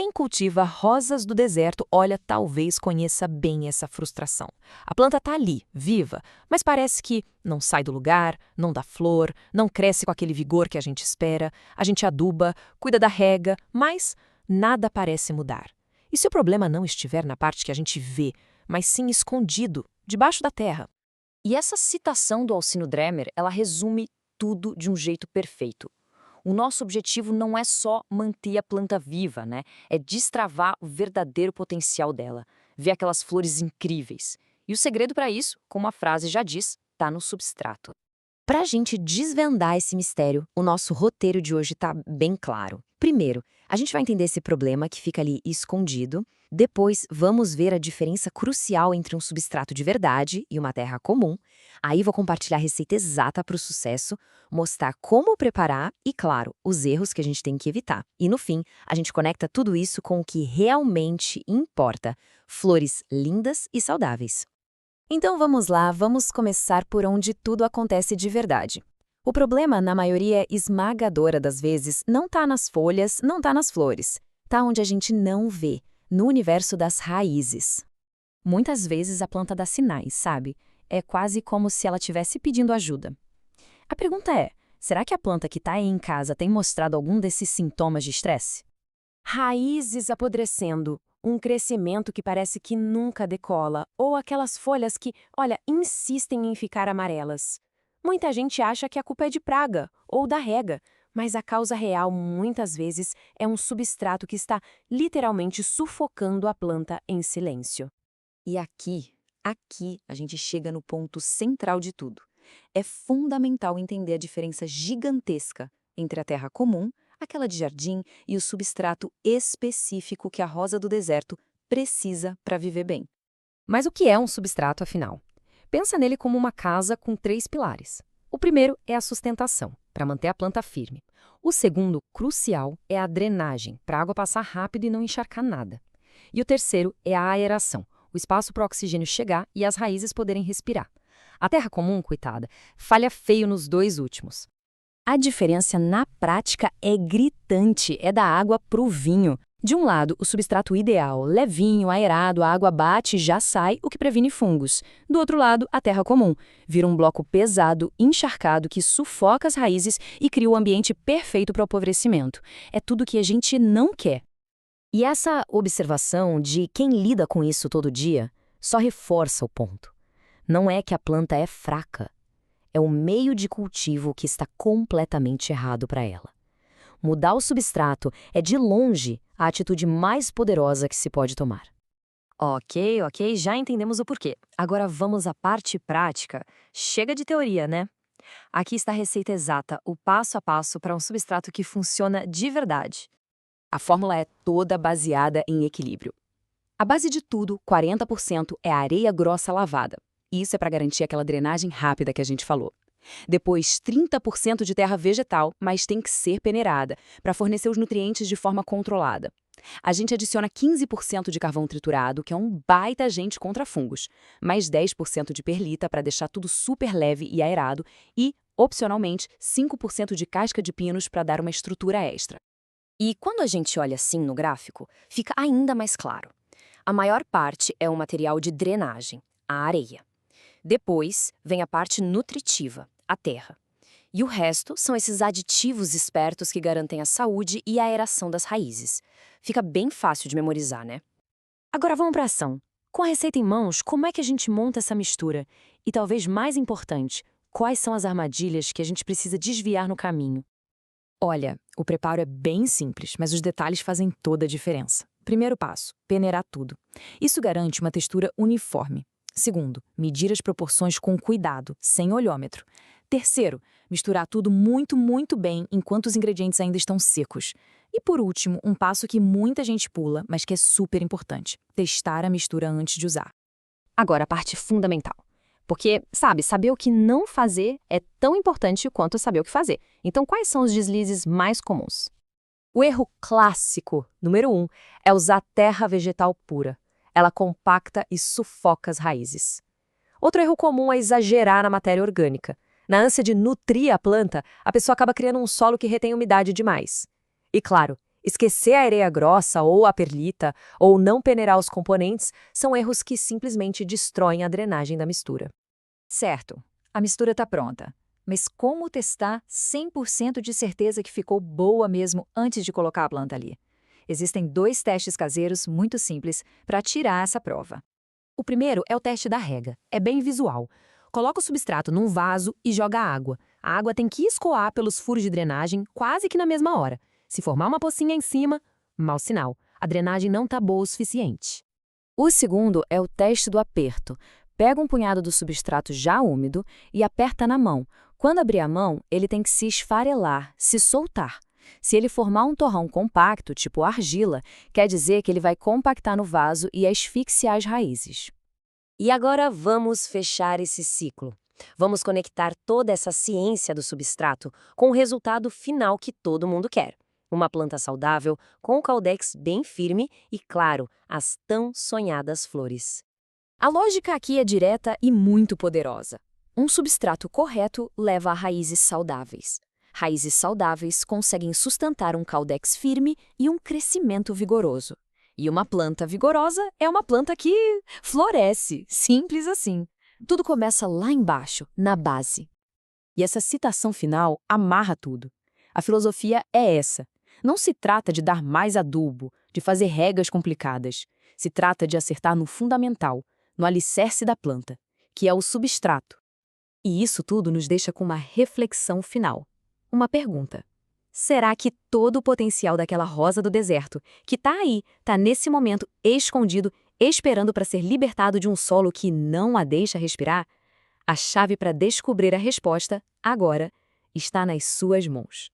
Quem cultiva rosas do deserto, olha, talvez conheça bem essa frustração. A planta está ali, viva, mas parece que não sai do lugar, não dá flor, não cresce com aquele vigor que a gente espera, a gente aduba, cuida da rega, mas nada parece mudar. E se o problema não estiver na parte que a gente vê, mas sim escondido, debaixo da terra? E essa citação do Alcino Dremer, ela resume tudo de um jeito perfeito. O nosso objetivo não é só manter a planta viva, né? É destravar o verdadeiro potencial dela, ver aquelas flores incríveis. E o segredo para isso, como a frase já diz, está no substrato. Para a gente desvendar esse mistério, o nosso roteiro de hoje está bem claro. Primeiro, a gente vai entender esse problema que fica ali escondido. Depois, vamos ver a diferença crucial entre um substrato de verdade e uma terra comum. Aí vou compartilhar a receita exata para o sucesso, mostrar como preparar e, claro, os erros que a gente tem que evitar. E no fim, a gente conecta tudo isso com o que realmente importa: flores lindas e saudáveis. Então vamos lá, vamos começar por onde tudo acontece de verdade. O problema, na maioria esmagadora das vezes, não está nas folhas, não está nas flores. Está onde a gente não vê, no universo das raízes. Muitas vezes a planta dá sinais, sabe? É quase como se ela estivesse pedindo ajuda. A pergunta é, será que a planta que está aí em casa tem mostrado algum desses sintomas de estresse? Raízes apodrecendo, um crescimento que parece que nunca decola, ou aquelas folhas que, olha, insistem em ficar amarelas. Muita gente acha que a culpa é de praga ou da rega, mas a causa real muitas vezes é um substrato que está literalmente sufocando a planta em silêncio. E aqui a gente chega no ponto central de tudo. É fundamental entender a diferença gigantesca entre a terra comum, aquela de jardim, e o substrato específico que a rosa do deserto precisa para viver bem. Mas o que é um substrato, afinal? Pensa nele como uma casa com 3 pilares. O primeiro é a sustentação, para manter a planta firme. O segundo, crucial, é a drenagem, para a água passar rápido e não encharcar nada. E o terceiro é a aeração, o espaço para o oxigênio chegar e as raízes poderem respirar. A terra comum, coitada, falha feio nos 2 últimos. A diferença na prática é gritante, é da água para o vinho. De um lado, o substrato ideal, levinho, aerado, a água bate e já sai, o que previne fungos. Do outro lado, a terra comum, vira um bloco pesado, encharcado, que sufoca as raízes e cria o ambiente perfeito para o apodrecimento. É tudo que a gente não quer. E essa observação de quem lida com isso todo dia só reforça o ponto. Não é que a planta é fraca, é o meio de cultivo que está completamente errado para ela. Mudar o substrato é, de longe, a atitude mais poderosa que se pode tomar. Ok, já entendemos o porquê. Agora vamos à parte prática. Chega de teoria, né? Aqui está a receita exata, o passo a passo para um substrato que funciona de verdade. A fórmula é toda baseada em equilíbrio. A base de tudo, 40%, é a areia grossa lavada. Isso é para garantir aquela drenagem rápida que a gente falou. Depois, 30% de terra vegetal, mas tem que ser peneirada, para fornecer os nutrientes de forma controlada. A gente adiciona 15% de carvão triturado, que é um baita agente contra fungos, mais 10% de perlita para deixar tudo super leve e aerado e, opcionalmente, 5% de casca de pinos para dar uma estrutura extra. E quando a gente olha assim no gráfico, fica ainda mais claro. A maior parte é o material de drenagem, a areia. Depois vem a parte nutritiva, a terra. E o resto são esses aditivos espertos que garantem a saúde e a aeração das raízes. Fica bem fácil de memorizar, né? Agora vamos para a ação. Com a receita em mãos, como é que a gente monta essa mistura? E talvez mais importante, quais são as armadilhas que a gente precisa desviar no caminho? Olha, o preparo é bem simples, mas os detalhes fazem toda a diferença. Primeiro passo, peneirar tudo. Isso garante uma textura uniforme. Segundo, medir as proporções com cuidado, sem olhômetro. Terceiro, misturar tudo muito bem enquanto os ingredientes ainda estão secos. E por último, um passo que muita gente pula, mas que é super importante: testar a mistura antes de usar. Agora, a parte fundamental. Porque, sabe, saber o que não fazer é tão importante quanto saber o que fazer. Então, quais são os deslizes mais comuns? O erro clássico, número 1, é usar terra vegetal pura. Ela compacta e sufoca as raízes. Outro erro comum é exagerar na matéria orgânica. Na ânsia de nutrir a planta, a pessoa acaba criando um solo que retém umidade demais. E claro, Esquecer a areia grossa ou a perlita, ou não peneirar os componentes, são erros que simplesmente destroem a drenagem da mistura. Certo, a mistura está pronta. Mas como testar 100% de certeza que ficou boa mesmo antes de colocar a planta ali? Existem 2 testes caseiros muito simples para tirar essa prova. O primeiro é o teste da rega. É bem visual. Coloca o substrato num vaso e joga água. A água tem que escoar pelos furos de drenagem quase que na mesma hora. Se formar uma pocinha em cima, mau sinal. A drenagem não está boa o suficiente. O segundo é o teste do aperto. Pega um punhado do substrato já úmido e aperta na mão. Quando abrir a mão, ele tem que se esfarelar, se soltar. Se ele formar um torrão compacto, tipo argila, quer dizer que ele vai compactar no vaso e asfixiar as raízes. E agora vamos fechar esse ciclo. Vamos conectar toda essa ciência do substrato com o resultado final que todo mundo quer. Uma planta saudável, com o caudex bem firme e, claro, as tão sonhadas flores. A lógica aqui é direta e muito poderosa. Um substrato correto leva a raízes saudáveis. Raízes saudáveis conseguem sustentar um caudex firme e um crescimento vigoroso. E uma planta vigorosa é uma planta que floresce, simples assim. Tudo começa lá embaixo, na base. E essa citação final amarra tudo. A filosofia é essa. Não se trata de dar mais adubo, de fazer regas complicadas. Se trata de acertar no fundamental, no alicerce da planta, que é o substrato. E isso tudo nos deixa com uma reflexão final. Uma pergunta. Será que todo o potencial daquela rosa do deserto, que está aí, está nesse momento escondido, esperando para ser libertado de um solo que não a deixa respirar? A chave para descobrir a resposta, agora, está nas suas mãos.